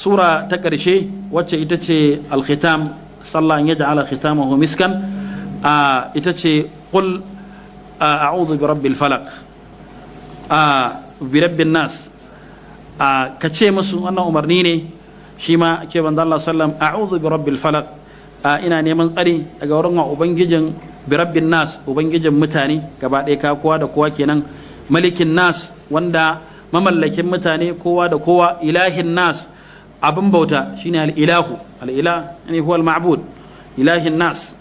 sura ta ƙarshe wacce ita ce al-khitam sallah an yaj'ala khitamahu miskan ita ce qul a'udhu bi rabbil falaq bi rabbin nas ka ce musu wannan umarni ne shi ma ke banza Allah sallam a'udhu bi rabbil falaq ina neman tsari daga wurin ubangijin bi rabbin nas ubangijin mutane gaba ɗaya ka kowa da kowa kenan malikin nas wanda mamallakin mutane kowa da kowa ilahin nas abin bauta shine al-ilahu al-ilah yani huwa al-ma'bud ilahin nas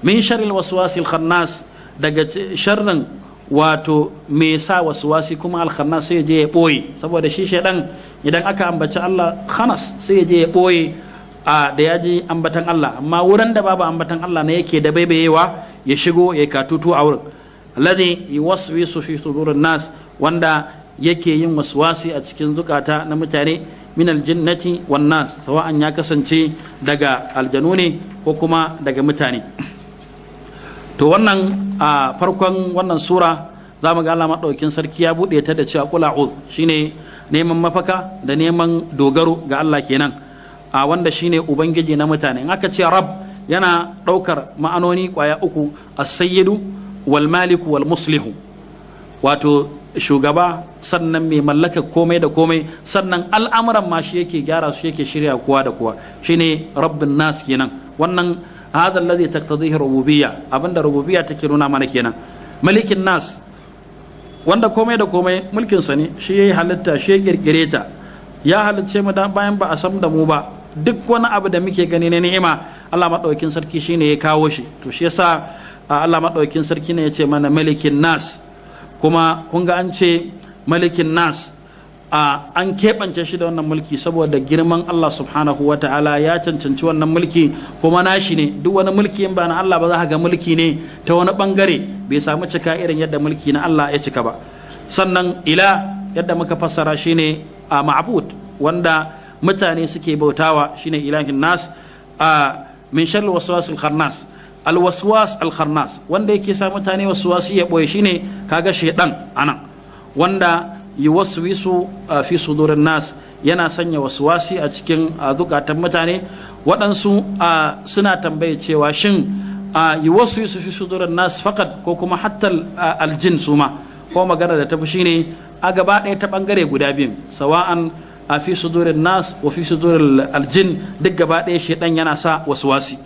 min sharril waswasil khannas daga sharrin wato me sa waswasi kuma al-khannas sai je ya boye saboda shi shedan idan aka ambaci Allah khanas sai je ya boye da yaji ambatan Allah amma wurin da babu ambatan Allah ne yake da baibayewa ya shigo ya katutu a wurin alladhi yuwaswisu fi sudurin nas wanda yake yin waswasi a cikin zukata na mutane min aljinnati wan nas sawa'an ya kasance daga aljanu ne ko kuma daga mutane to wannan a farkon wannan sura zamu ga Allah madaukin sarki ya bude ta da cewa qul a'udhu shine neman mafaka da neman dogaro ga Allah kenan wanda shine ubangiji na mutane in aka ce rab yana daukar ma'anoni kwaya uku as-sayyidu wal maliku wal muslihu wato shugaba sannan mai mallaka komai da komai sannan al'amuran ma shi yake gyara su yake shirya kowa da kowa shine rabbin nas kenan wannan hadha alladhi taqtadihi rububiyya abinda rububiyya take nuna mana kenan malikin nas wanda komai da komai mulkin sa ne shi yayi halitta shi ya kirkire ta ya halicce mu da bayan ba a san da mu ba duk wani abu da muke gani na ni'ima Allah madaukakin sarki shine ya kawo shi to shi yasa Allah madaukakin sarki ne ya ce mana malikin nas kuma kun ga an ce malikin nas an keɓance shi da wannan mulki saboda girman Allah subhanahu wa ta'ala ya cancanci wannan mulki kuma nashi ne duk wani mulki in ba na Allah ba za ka ga mulki ne ta wani bangare bai samu cika irin yadda mulki na Allah ya cika ba sannan ila yadda muka fassara shine ma'bud wanda mutane suke bautawa shine ilahin nas min sharri waswasil khannas alwaswas alkhannas wanda yake sa mutane waswasi ya boye shine kaga shedan anan wanda yuwaswisu fi sudurin nas yana sanya waswasi a cikin zukatan mutane waɗansu suna tambaye cewa shin yuwaswisu fi sudurin nas faqat ko kuma hatta aljin suma ko magana da tafi shine a gaba ɗaya ta bangare guda biyu sawa'an fi sudurin nas wa fi sudurin aljin duk gaba ɗaya shedan yana sa waswasi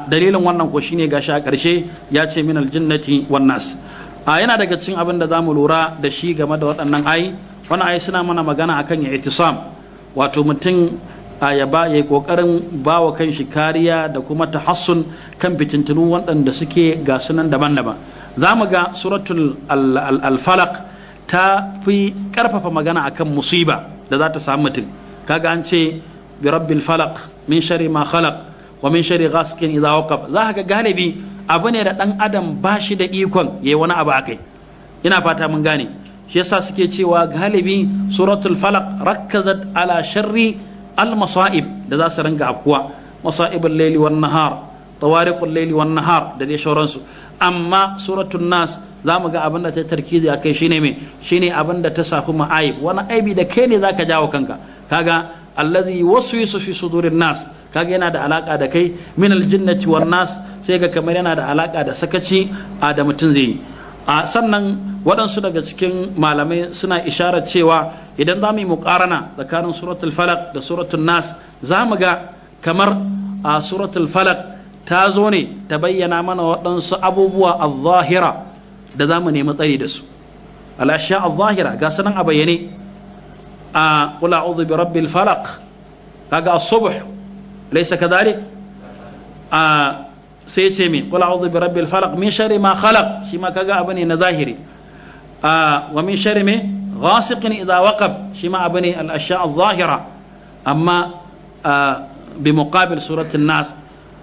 dalilin wannan ko shine gashi a ƙarshe ya ce min aljinnati wan nas yana daga cikin abin da zamu lura da shi game da waɗannan ayi wannan ayi suna mana magana akan i'tisam wato mutum ya kokarin bawa kanshi kariya da kuma tahassun kan fitintunu waɗanda suke ga sunan daban-daban zamu ga suratul al-falaq ta fi karfafa magana akan musiba da za ta samu mutum kaga an ce bi rabbil falaq min sharri ma khalaq wa min sharri ghasiqin idha waqab za ka ga galibi abu ne da dan adam ba shi da ikon yayi wani abu akai ina fata mun gane shi yasa suke cewa galibi suratul falaq rakkazat ala sharri al masa'ib da za su ringa afkuwa masa'ibul layli wan nahar tawariqul layli wan nahar da dai shauransu amma suratul nas za mu ga abin da ta tarkizi akai shine me shine abin da ta safi ma'aib wani aibi da kai ne zaka jawo kanka kaga allazi waswisu fi sudurin nas kaga yana da alaka da kai min aljinnati wan nas sai ga kamar yana da alaka da sakaci da mutum zai yi sannan waɗansu daga cikin malamai suna isharar cewa idan za mu yi muƙarana tsakanin suratul falaq da suratul nas za mu ga kamar suratul falaq ta zo ne ta bayyana mana waɗansu abubuwa al-zahira da za mu nemi tsari da su al-ashya al-zahira ga sanan a bayyane qul a'udhu bi rabbil falaq kaga as-subh laysa kadhalik sai ce mi qul a'udhu bi rabbil falaq min sharri ma khalaq shi ma kaga abane na zahiri wa min sharri ma ghasiqin idha waqab shi ma abane al-ashya al-zahira amma bi muqabil surat an-nas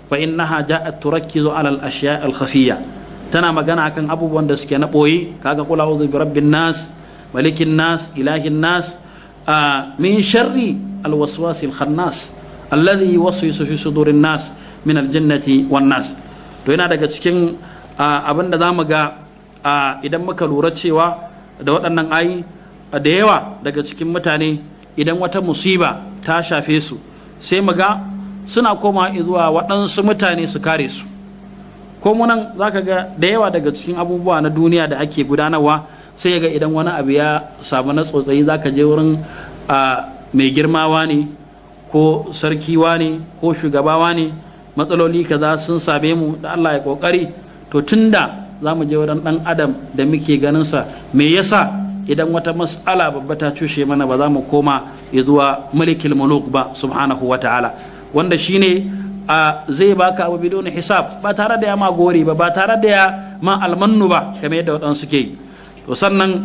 fa innaha ja'at turakkizu ala al-ashya al-khafiyya tana magana akan abubuwan da suke na boye kaga qul a'udhu bi rabbin nas malikin nas ilahin nas min sharri al-waswas al-khannas alladhi yuwaswisu fi sudurin nas min aljannati wan nas to yana daga cikin abin da zamu ga idan muka lura cewa da waɗannan ayi da yawa daga cikin mutane idan wata musiba ta shafe su sai mu ga suna koma zuwa waɗansu mutane su kare su. Ko munan za ka ga da yawa daga cikin abubuwa na duniya da ake gudanarwa sai ga idan wani abu ya samu na tsotsayi za ka je wurin mai girmawa ne ko sarkiwa ne ko shugabawa ne, matsaloli kaza sun same mu da Allah ya kokari. To tunda za mu je wurin ɗan adam da muke ganinsa, me yasa idan wata mas'ala babba ta cushe mana ba za mu koma zuwa malikil muluk ba subhanahu wa ta'ala, wanda shine zai baka abu bidon hisab, ba tare da ya ma gori ba tare da ya ma almannu ba kamar yadda waɗansu suke yi. To sannan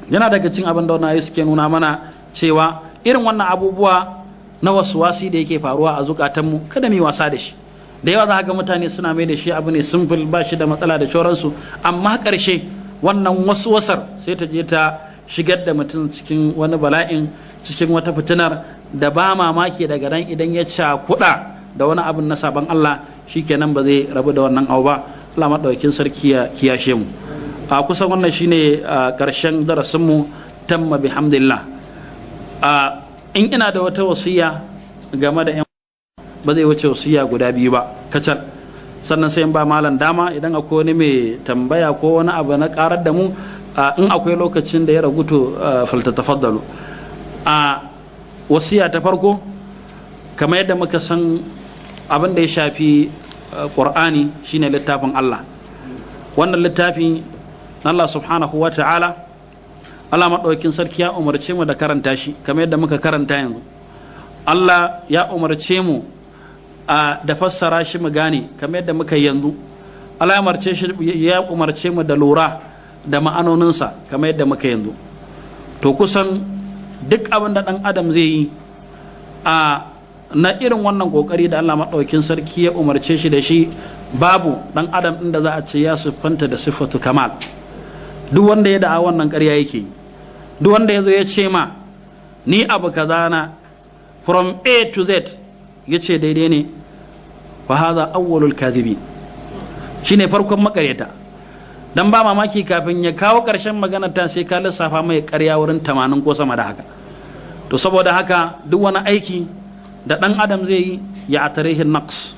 yana daga cikin abin da wannan suke nuna mana cewa irin wannan abubuwa na wasi da yake faruwa a zukatanmu kada mu yi wasa da shi. Da yawa za ga mutane suna mai da shi abu ne simple, ba shi da matsala da shauransu, amma ƙarshe wannan wasar sai ta je ta shigar da mutum cikin wani bala'in, cikin wata fitinar da ba mamaki daga nan idan ya cakuɗa da wani abin na saban Allah shikenan ba zai rabu da wannan abu ba. Allah madaukakin sarki ya kiyashe mu. A kusan wannan shine karshen darasin mu, tamma bihamdillah. In ina da wata wasiya game da yan, ba zai wuce wasiya guda biyu ba kacal, sannan sai in ba malam dama idan akwai wani mai tambaya ko wani abu na karar da mu, in akwai lokacin da ya ragu to faltatafaddalu. Wasiya ta farko, kamar yadda muka san abin da ya shafi Qur'ani shine littafin Allah. Wannan littafi na Allah subhanahu wa ta'ala, Allah maɗaukin sarki ya umarce mu da karanta shi kamar yadda muka karanta yanzu. Allah ya umarce mu da fassara shi mu gane kamar yadda muka yanzu. Allah ya umarce mu da lura da ma'anoninsa kamar yadda muka yanzu. To kusan duk abin da ɗan adam zai yi na irin wannan kokari da Allah maɗaukin sarki ya umarce shi da shi, babu ɗan adam ɗin da za a ce ya siffanta da siffatu kamal. Duk wanda ya da'a wannan ƙarya yake yi. Duk wanda ya zo ya ce ma ni abu kaza na from A to Z ya ce daidai ne, fa haza awwalul kadhibi, shine farkon makaryata. Dan ba mamaki kafin ya kawo ƙarshen maganar ta sai ka lissafa mai ƙarya wurin 80 ko sama da haka. To saboda haka duk wani aiki da ɗan adam zai yi ya atarihin naqs,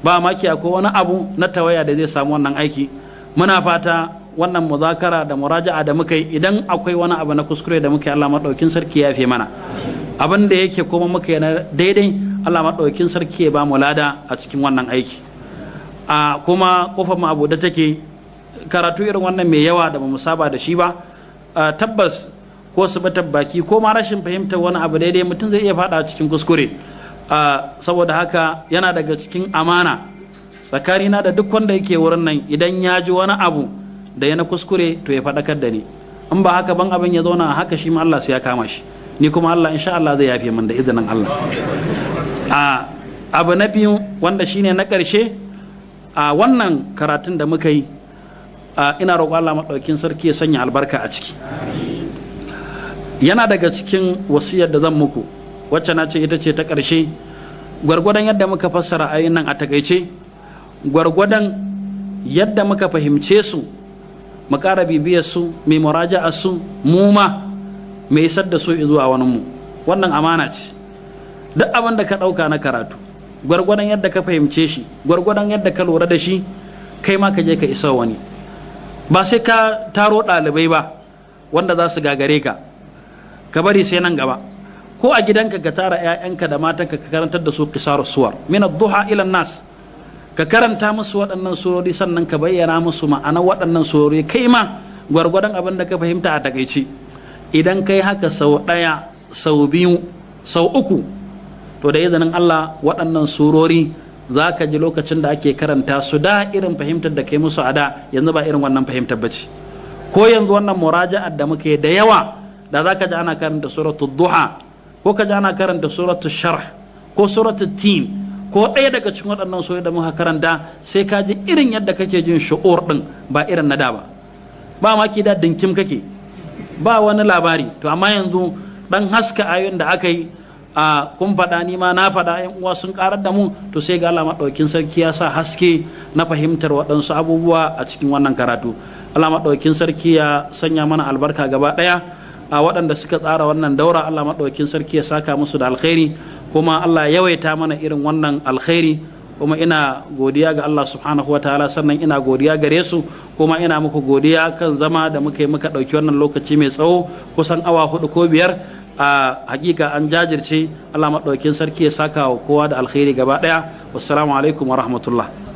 ba maki akwai wani abu na tawaya da zai samu wannan aiki. Muna fata wannan muzakara da muraja'a da muka yi, idan akwai wani abu na kuskure da muka yi, Allah maɗaukin sarki ya fi mana. Abin da yake kuma muka yi na daidai, Allah maɗaukin sarki ya ba mu lada a cikin wannan aiki. Kuma kofar mu abu da take, karatu irin wannan mai yawa da ba mu saba da shi ba, tabbas ko su baki ko ma rashin fahimtar wani abu daidai mutum zai iya faɗa cikin kuskure. Saboda haka yana daga cikin amana tsakanina da duk wanda yake wurin nan, idan ya ji wani abu da ya na kuskure to ya faɗakar da ni, in ba haka ban abin ya zauna haka shi ma Allah sai ya kama shi, ni kuma Allah insha Allah zai yafe min da izinin Allah. Abu na biyu wanda shine na ƙarshe, a wannan karatun da muka yi, ina roƙo Allah maɗaukin sarki ya sanya albarka a ciki. Yana daga cikin wasiyar da zan muku, wacce na ce ita ce ta ƙarshe, gwargwadon yadda muka fassara ayoyin nan a takaice, gwargwadon yadda muka fahimce su, mu ƙara bibiyar su, mai muraja'a su, mu ma mai isar da su zuwa wani mu. Wannan amana ce. Duk abin da ka ɗauka na karatu, gwargwadon yadda ka fahimce shi, gwargwadon yadda ka lura da shi, kai ma ka je ka isa wani. Ba sai ka taro ɗalibai ba wanda za su gagare ka, ka bari sai nan gaba. Ko a gidanka ka tara 'ya'yanka da matanka ka karantar da su qisarus suwar min ad-duha ila nas, ka karanta musu waɗannan surori, sannan ka bayyana musu ma'anar waɗannan surori, kai ma gwargwadon abin da ka fahimta a takaice. Idan kai haka sau ɗaya, sau biyu, sau uku, to da izinin Allah waɗannan surori za ka ji lokacin da ake karanta su da irin fahimtar da kai musu a da, yanzu ba irin wannan fahimtar bace. Ko yanzu wannan muraja'ar da muke da yawa, da za ka ji ana karanta suratul duha, ko ka ji ana karanta suratul sharh ko suratul tin, ko ɗaya daga cikin waɗannan surori da muka karanta, sai ka ji irin yadda kake jin shu'ur ɗin ba irin na da ba. Ba ma ki da dinkim kake, ba wani labari. To amma yanzu ɗan haska ayoyin da aka yi, kun faɗa ni ma na faɗa, yan uwa sun ƙarar da mu, to sai ga Allah maɗaukin sarki ya sa haske na fahimtar waɗansu abubuwa a cikin wannan karatu. Allah maɗaukin sarki ya sanya mana albarka gaba ɗaya. a waɗanda suka tsara wannan daura Allah maɗaukin sarki ya saka musu da alkhairi, kuma Allah ya yawaita mana irin wannan alkhairi. Kuma ina godiya ga Allah subhanahu wa ta'ala, sannan ina godiya gare su, kuma ina muku godiya kan zama da muka yi muka ɗauki wannan lokaci mai tsawo kusan awa 4 ko 5. A hakika an jajirce. Allah maɗaukin sarki ya saka wa kowa da alkhairi gaba ɗaya. Wassalamu alaikum wa rahmatullah.